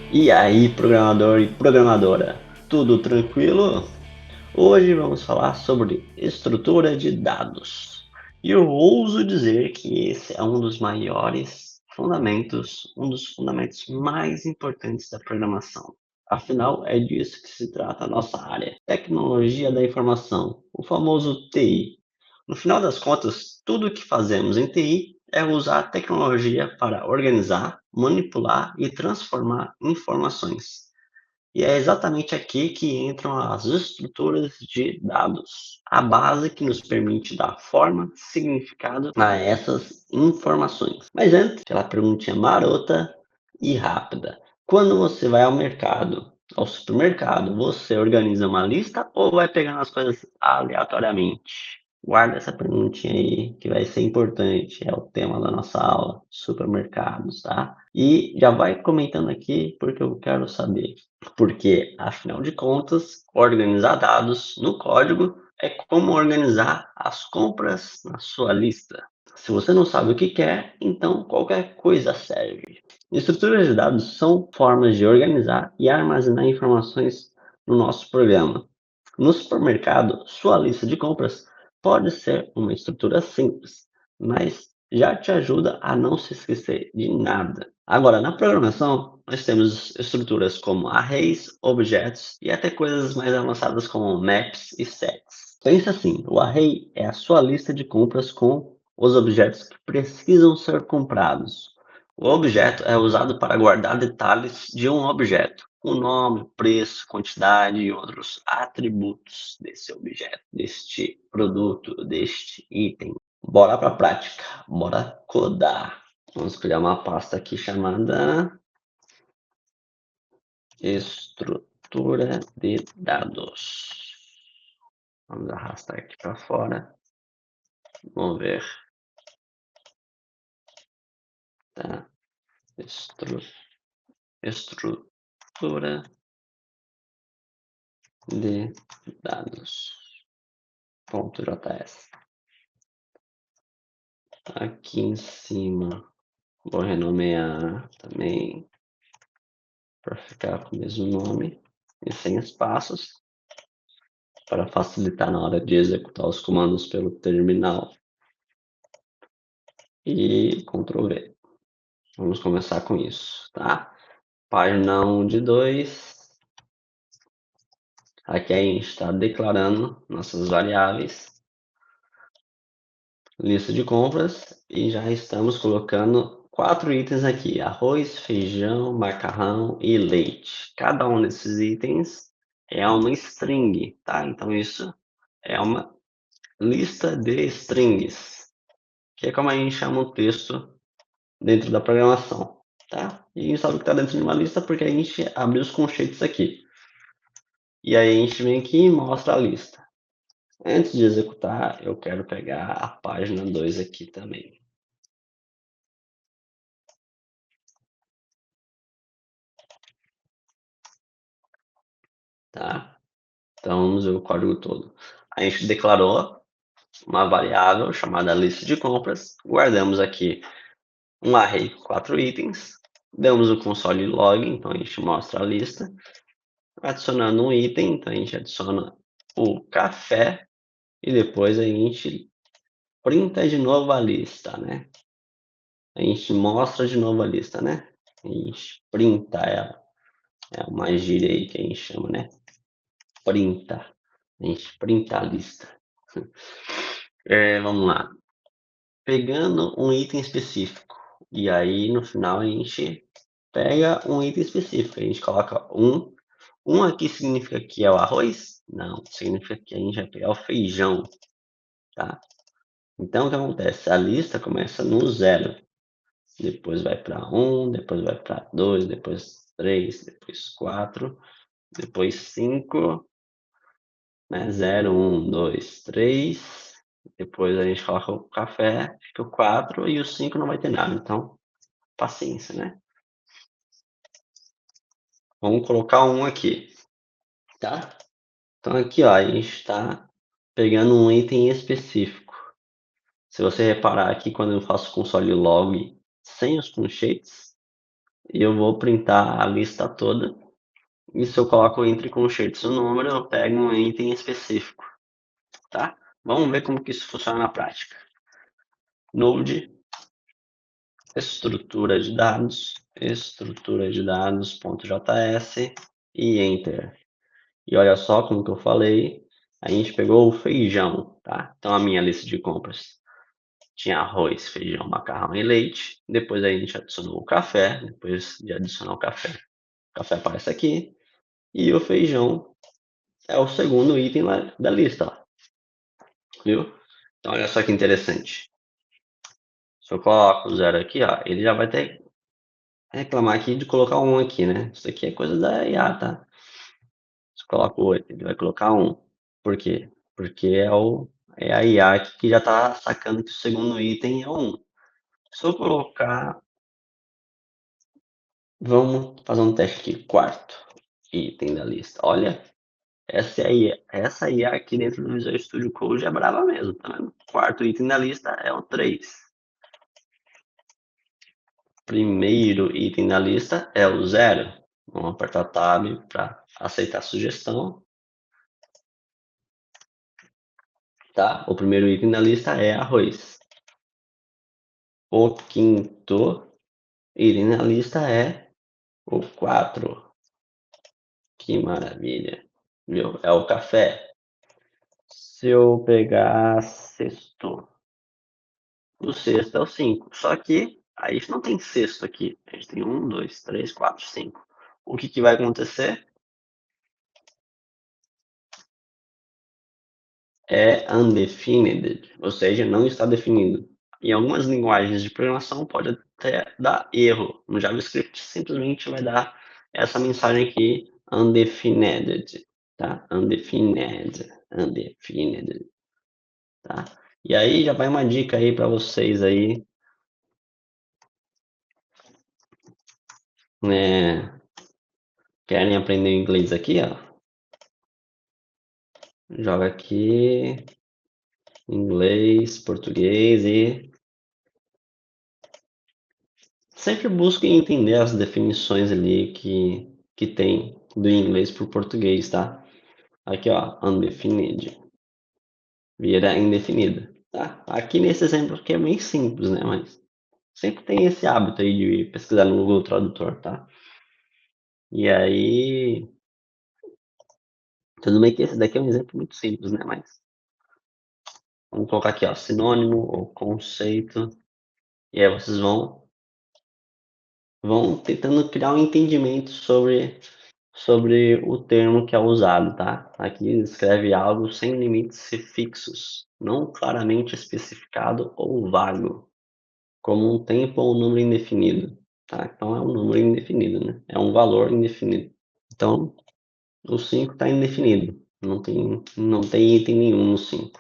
E aí, programador e programadora, tudo tranquilo? Hoje vamos falar sobre estrutura de dados. E eu ouso dizer que esse é um dos maiores fundamentos, um dos fundamentos mais importantes da programação. Afinal, é disso que se trata a nossa área, tecnologia da informação, o famoso TI. No final das contas, tudo o que fazemos em TI é usar a tecnologia para organizar, manipular e transformar informações. E é exatamente aqui que entram as estruturas de dados, a base que nos permite dar forma, significado a essas informações. Mas antes, aquela perguntinha marota e rápida. Quando você vai ao mercado, ao supermercado, você organiza uma lista ou vai pegando as coisas aleatoriamente? Guarda essa perguntinha aí, que vai ser importante, é o tema da nossa aula, supermercados, tá? E já vai comentando aqui, porque eu quero saber. Porque, afinal de contas, organizar dados no código é como organizar as compras na sua lista. Se você não sabe o que quer, então qualquer coisa serve. Estruturas de dados são formas de organizar e armazenar informações no nosso programa. No supermercado, sua lista de compras pode ser uma estrutura simples, mas já te ajuda a não se esquecer de nada. Agora, na programação, nós temos estruturas como arrays, objetos e até coisas mais avançadas como maps e sets. Pensa assim, o array é a sua lista de compras com os objetos que precisam ser comprados. O objeto é usado para guardar detalhes de um objeto, o nome, preço, quantidade e outros atributos desse objeto, deste produto, deste item. Bora para a prática, bora codar. Vamos criar uma pasta aqui chamada estrutura de dados. Vamos arrastar aqui para fora. Vamos ver. Tá? Estrutura de dados. .js. Aqui em cima vou renomear também para ficar com o mesmo nome e sem espaços para facilitar na hora de executar os comandos pelo terminal. E Ctrl V. Vamos começar com isso, tá? Página 1 de 2. Aqui a gente está declarando nossas variáveis, lista de compras, e já estamos colocando 4 itens aqui: arroz, feijão, macarrão e leite. Cada um desses itens é uma string, tá? Então isso é uma lista de strings, que é como a gente chama o texto dentro da programação, tá? E a gente sabe que está dentro de uma lista porque a gente abriu os conceitos aqui. E aí a gente vem aqui e mostra a lista. Antes de executar, eu quero pegar a página 2 aqui também. Tá? Então vamos ver o código todo. A gente declarou uma variável chamada lista de compras, guardamos aqui um array com 4 itens, damos o console log, então a gente mostra a lista, adicionando um item, então a gente adiciona o café e depois a gente printa de novo a lista, né? A gente mostra de novo a lista, né? A gente printa ela. É uma gíria aí que a gente chama, né? Printa. A gente printa a lista. Vamos lá. Pegando um item específico. E aí, no final, a gente pega um item específico. A gente coloca um. Um aqui significa que é o arroz? Não, significa que a gente vai pegar o feijão, tá? Então, o que acontece? A lista começa no zero. Depois vai para um, depois vai para 2, depois 3, depois 4, depois 5, né? 0, 1, 2, 3. Depois a gente coloca o café, fica o 4 e o 5 não vai ter nada. Então, paciência, né? Vamos colocar um aqui, tá? Então aqui, ó, a gente está pegando um item específico. Se você reparar aqui, quando eu faço console log sem os conceitos, e eu vou printar a lista toda. E se eu coloco entre conchetes o número, eu pego um item específico, tá? Vamos ver como que isso funciona na prática. Node, estrutura de dados.js e enter. E olha só como que eu falei, a gente pegou o feijão, tá? Então a minha lista de compras tinha arroz, feijão, macarrão e leite. Depois a gente adicionou o café, depois de adicionar o café aparece aqui. E o feijão é o segundo item da lista, ó, viu? Então olha só que interessante. Se eu coloco o zero aqui, ó, ele já vai ter reclamar aqui de colocar um aqui, né? Isso aqui é coisa da IA, tá? Se eu coloco 8, ele vai colocar um. Por quê? Porque é a IA aqui que já tá sacando que o segundo item é um. Se eu colocar, vamos fazer um teste aqui, quarto item da lista. Olha, essa IA aqui dentro do Visual Studio Code é brava mesmo, tá vendo? Quarto item da lista é o 3. Primeiro item da lista é o 0. Vamos apertar Tab para aceitar a sugestão. Tá? O primeiro item da lista é arroz. O quinto item na lista é o 4. Que maravilha. Viu? É o café. Se eu pegar sexto, o sexto é o 5. Só que a gente não tem sexto aqui. A gente tem 1, 2, 3, 4, 5. O que, que vai acontecer? É undefined, ou seja, não está definido. Em algumas linguagens de programação pode até dar erro. No JavaScript simplesmente vai dar essa mensagem aqui, undefined, tá? Undefined, tá? E aí já vai uma dica aí para vocês aí, né? Querem aprender inglês aqui, ó? Joga aqui inglês, português e sempre busquem entender as definições ali que tem do inglês para o português, tá? Aqui, ó, undefined, vira indefinida, tá? Aqui nesse exemplo aqui é bem simples, né? Mas sempre tem esse hábito aí de pesquisar no Google Tradutor, tá? E aí, tudo bem que esse daqui é um exemplo muito simples, né? Mas vamos colocar aqui, ó, sinônimo ou conceito. E aí vocês vão tentando criar um entendimento sobre o termo que é usado, tá? Aqui escreve algo sem limites fixos, não claramente especificado ou vago, como um tempo ou um número indefinido, tá? Então é um número indefinido, né? É um valor indefinido. Então, o 5 está indefinido, não tem item nenhum no 5.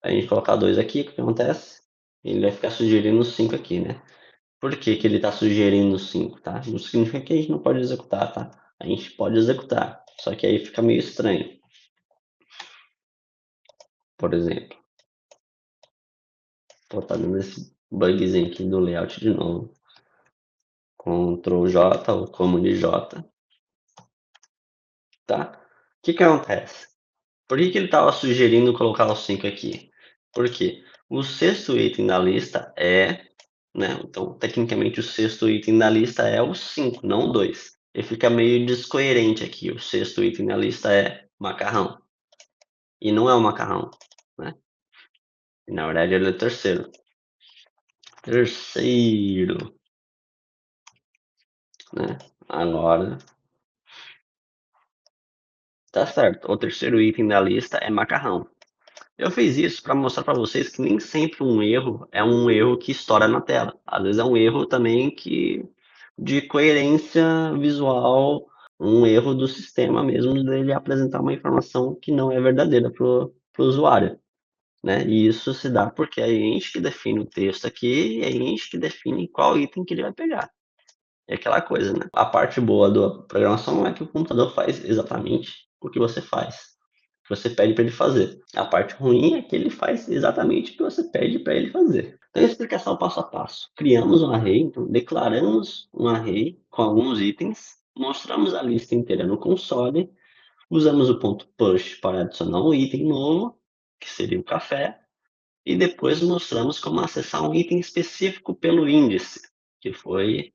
A gente colocar 2 aqui, o que acontece? Ele vai ficar sugerindo o 5 aqui, né? Por que que ele está sugerindo 5, tá? Não significa que a gente não pode executar, tá? A gente pode executar, só que aí fica meio estranho. Por exemplo, vou estar dando esse bugzinho aqui do layout de novo. Ctrl J ou Command J, tá? O que que acontece? Por que que ele estava sugerindo colocar o 5 aqui? Porque o sexto item da lista é, né? Então, tecnicamente, o sexto item da lista é o 5, não o 2. Ele fica meio descoerente aqui. O sexto item da lista é macarrão. E não é o macarrão, né? E, na verdade, ele é o terceiro. Terceiro, né? Agora, tá certo. O terceiro item da lista é macarrão. Eu fiz isso para mostrar para vocês que nem sempre um erro é um erro que estoura na tela. Às vezes é um erro também que de coerência visual, um erro do sistema mesmo dele apresentar uma informação que não é verdadeira para o usuário, né? E isso se dá porque é a gente que define o texto aqui e é a gente que define qual item que ele vai pegar. É aquela coisa, né? A parte boa da programação é que o computador faz exatamente o que você faz. que você pede para ele fazer. A parte ruim é que ele faz exatamente o que você pede para ele fazer. Então, explicação passo a passo. Criamos um array, então declaramos um array com alguns itens, mostramos a lista inteira no console, usamos o ponto push para adicionar um item novo, que seria o café, e depois mostramos como acessar um item específico pelo índice, que foi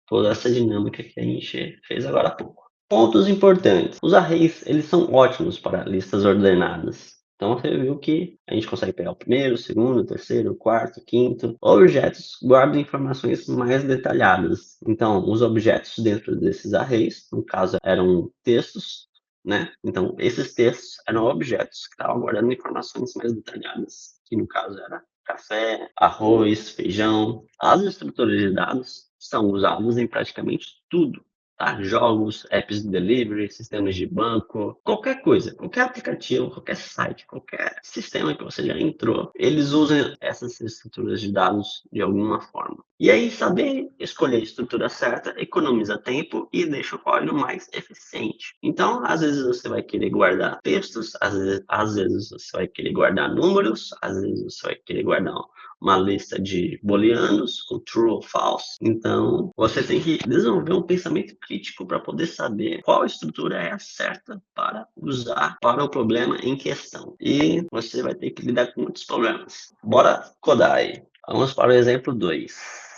toda essa dinâmica que a gente fez agora há pouco. Pontos importantes. Os arrays, eles são ótimos para listas ordenadas. Então você viu que a gente consegue pegar o primeiro, o segundo, o terceiro, o quarto, o quinto. Objetos guardam informações mais detalhadas. Então, os objetos dentro desses arrays, no caso eram textos, né? Então, esses textos eram objetos que estavam guardando informações mais detalhadas, que no caso era café, arroz, feijão. As estruturas de dados são usadas em praticamente tudo, tá? Jogos, apps de delivery, sistemas de banco, qualquer coisa, qualquer aplicativo, qualquer site, qualquer sistema que você já entrou, eles usam essas estruturas de dados de alguma forma. E aí, saber escolher a estrutura certa economiza tempo e deixa o código mais eficiente. Então, às vezes você vai querer guardar textos, às vezes você vai querer guardar números, às vezes você vai querer guardar uma lista de booleanos com true ou false. Então, você tem que desenvolver um pensamento crítico para poder saber qual estrutura é a certa para usar para o problema em questão. E você vai ter que lidar com muitos problemas. Bora codar aí. Vamos para o exemplo 2.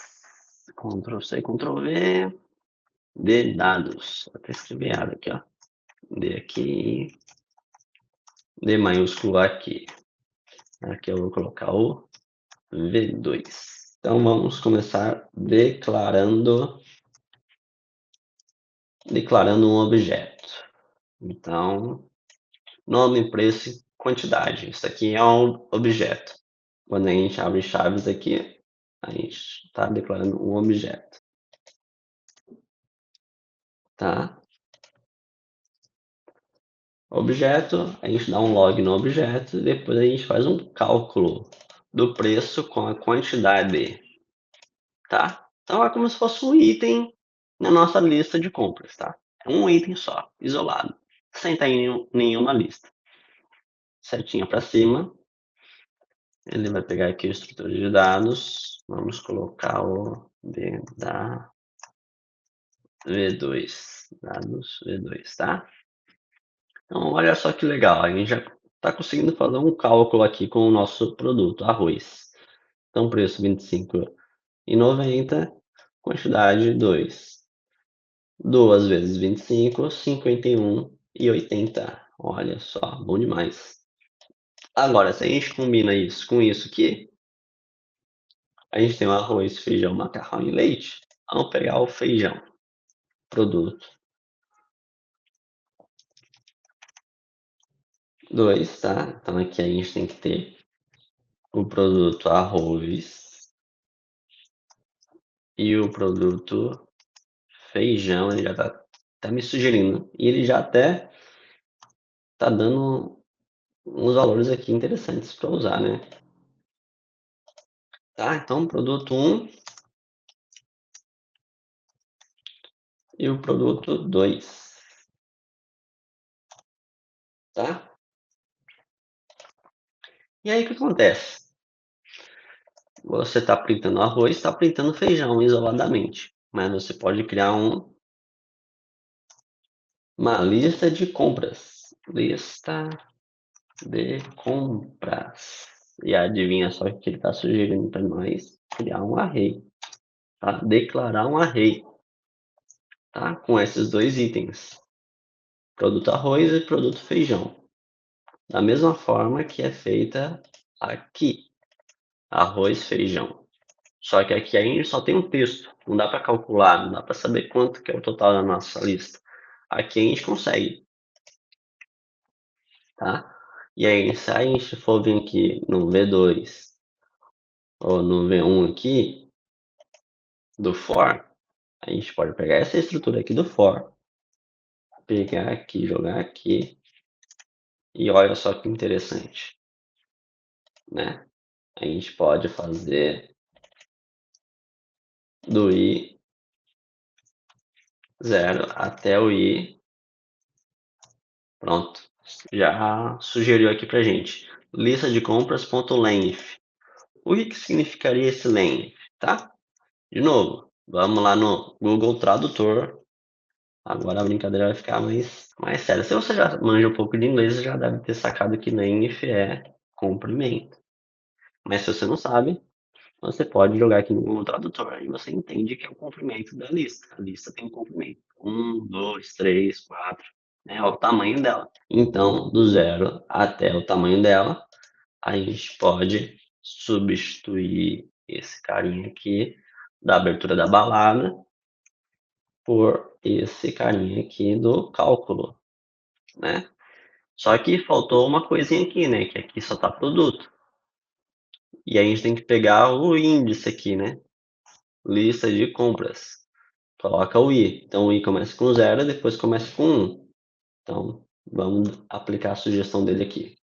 Ctrl C, Ctrl V. D dados. Vou até escrever errado aqui, ó. D aqui. D maiúsculo aqui. Aqui eu vou colocar o V2. Então vamos começar declarando um objeto. Então, nome, preço, quantidade. Isso aqui é um objeto. Quando a gente abre chaves aqui, a gente está declarando um objeto. Tá? Objeto, a gente dá um log no objeto e depois a gente faz um cálculo do preço com a quantidade. Tá? Então é como se fosse um item na nossa lista de compras, tá? É um item só, isolado, sem estar em nenhuma lista. Setinha para cima, ele vai pegar aqui a estrutura de dados, vamos colocar o D da V2, dados V2, tá? Então olha só que legal, a gente já está conseguindo fazer um cálculo aqui com o nosso produto, arroz. Então preço 25,90, quantidade 2. 2 vezes 25, 51,80. Olha só, bom demais. Agora, se a gente combina isso com isso aqui, a gente tem o arroz, feijão, macarrão e leite. Vamos pegar o feijão, produto 2, tá? Então aqui a gente tem que ter o produto arroz e o produto feijão. Ele já tá me sugerindo. E ele já até tá dando uns valores aqui interessantes para usar, né? Tá? Então, produto 1 e o produto 2, tá? E aí o que acontece? Você está printando arroz, está printando feijão isoladamente, mas você pode criar uma lista de compras. Lista de compras. E adivinha só o que ele está sugerindo para nós? Criar um array, tá? Declarar um array, tá? Com esses dois itens, produto arroz e produto feijão. Da mesma forma que é feita aqui, arroz, feijão. Só que aqui a gente só tem um texto, não dá para calcular, não dá para saber quanto que é o total da nossa lista. Aqui a gente consegue, tá? E aí, se a gente for vir aqui no V2 ou no V1 aqui, do for, a gente pode pegar essa estrutura aqui do for, pegar aqui, jogar aqui, e olha só que interessante, né? A gente pode fazer do i 0 até o i, pronto, já sugeriu aqui pra gente. Lista de compras.length. O que significaria esse length, tá? De novo, vamos lá no Google Tradutor. Agora a brincadeira vai ficar mais séria. Se você já manja um pouco de inglês, você já deve ter sacado que length é comprimento. Mas se você não sabe, você pode jogar aqui no Google Tradutor e você entende que é o comprimento da lista. A lista tem um comprimento. 1, 2, 3, 4. É o tamanho dela. Então, do zero até o tamanho dela, a gente pode substituir esse carinha aqui da abertura da balada por esse carinha aqui do cálculo, né? Só que faltou uma coisinha aqui, né? Que aqui só tá produto. E aí a gente tem que pegar o índice aqui, né? Lista de compras. Coloca o i. Então o i começa com 0, depois começa com 1. Então vamos aplicar a sugestão dele aqui,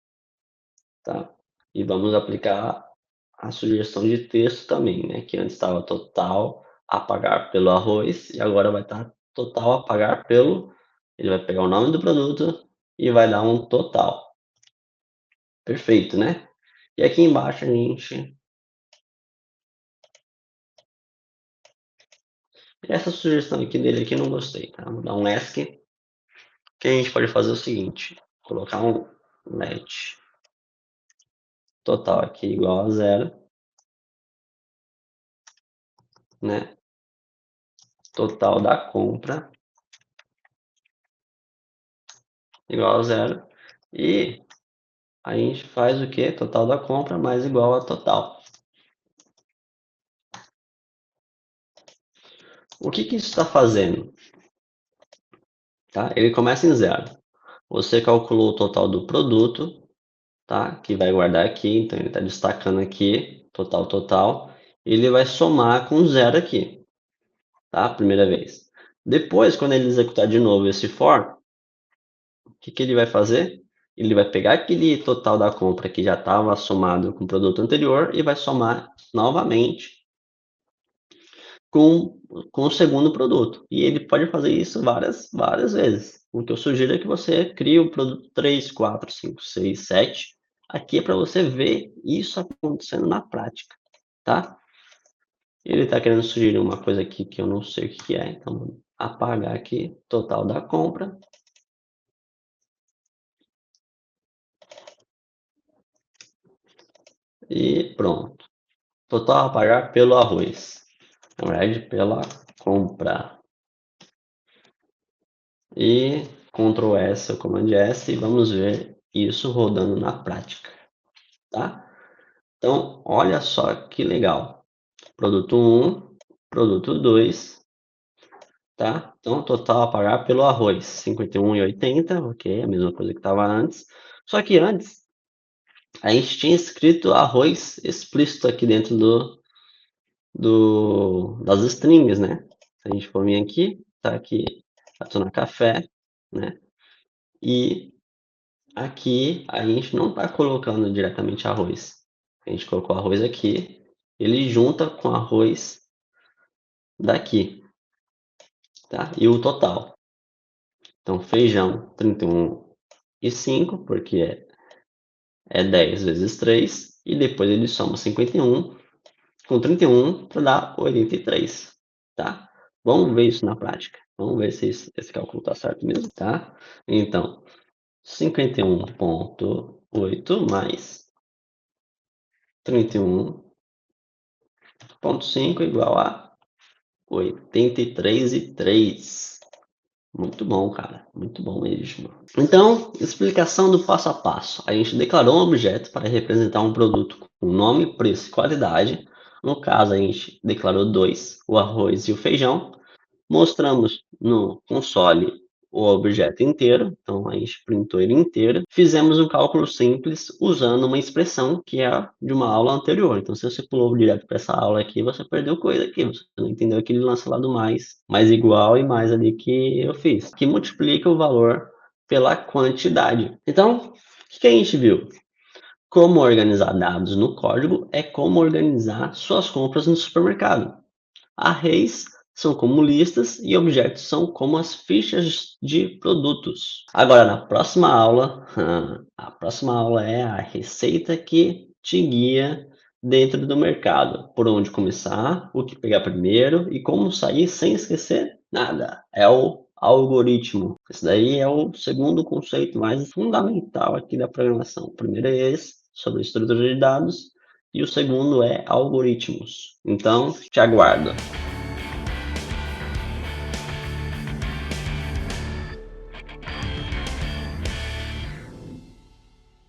tá? E vamos aplicar a sugestão de texto também, né? Que antes estava total a pagar pelo arroz e agora vai estar total a pagar pelo. Ele vai pegar o nome do produto e vai dar um total. Perfeito, né? E aqui embaixo a gente. Essa sugestão aqui dele aqui não gostei, tá? Vou dar um ESC. Que a gente pode fazer o seguinte: colocar um let total aqui igual a 0, né? Total da compra igual a 0. E a gente faz o que? Total da compra mais igual a total. O que isso está fazendo? Tá? Ele começa em 0. Você calculou o total do produto, tá? Que vai guardar aqui, então ele está destacando aqui, total. Ele vai somar com 0 aqui, tá? Primeira vez. Depois, quando ele executar de novo esse for, o que ele vai fazer? Ele vai pegar aquele total da compra que já estava somado com o produto anterior e vai somar novamente com, com o segundo produto. E ele pode fazer isso várias vezes. O que eu sugiro é que você crie o produto 3, 4, 5, 6, 7. Aqui é para você ver isso acontecendo na prática, tá? Ele está querendo sugerir uma coisa aqui que eu não sei o que é, então vou apagar aqui, total da compra. E pronto. Total a pagar pelo arroz. Na verdade, pela compra. E Ctrl S ou Command S e vamos ver isso rodando na prática, tá? Então, olha só que legal. Produto 1, produto 2, tá? Então, total a pagar pelo arroz, 51,80, ok, a mesma coisa que estava antes. Só que antes, a gente tinha escrito arroz explícito aqui dentro das strings, né? Se a gente for vir aqui, tá aqui, adicionar café, né? E aqui a gente não está colocando diretamente arroz. A gente colocou arroz aqui, ele junta com arroz daqui, tá? E o total. Então, feijão 31,5, porque é 10 vezes 3, e depois ele soma 51 com 31 para dar 83, tá? Vamos ver isso na prática. Vamos ver se esse cálculo está certo mesmo, tá? Então, 51,8 mais 31,5 igual a 83,3. Muito bom, cara. Muito bom mesmo. Então, explicação do passo a passo. A gente declarou um objeto para representar um produto com nome, preço e qualidade. No caso, a gente declarou dois, o arroz e o feijão. Mostramos no console o objeto inteiro, então a gente printou ele inteiro. Fizemos um cálculo simples usando uma expressão que é de uma aula anterior. Então, se você pulou direto para essa aula aqui, você perdeu coisa aqui, você não entendeu aquele lance lá do mais igual e mais ali que eu fiz, que multiplica o valor pela quantidade. Então, o que a gente viu? Como organizar dados no código é como organizar suas compras no supermercado. A Reis são como listas e objetos são como as fichas de produtos. Agora, na próxima aula, a próxima aula é a receita que te guia dentro do mercado, por onde começar, o que pegar primeiro e como sair sem esquecer nada. É o algoritmo. Esse daí é o segundo conceito mais fundamental aqui da programação. O primeiro é esse, sobre estrutura de dados, e o segundo é algoritmos. Então, te aguardo.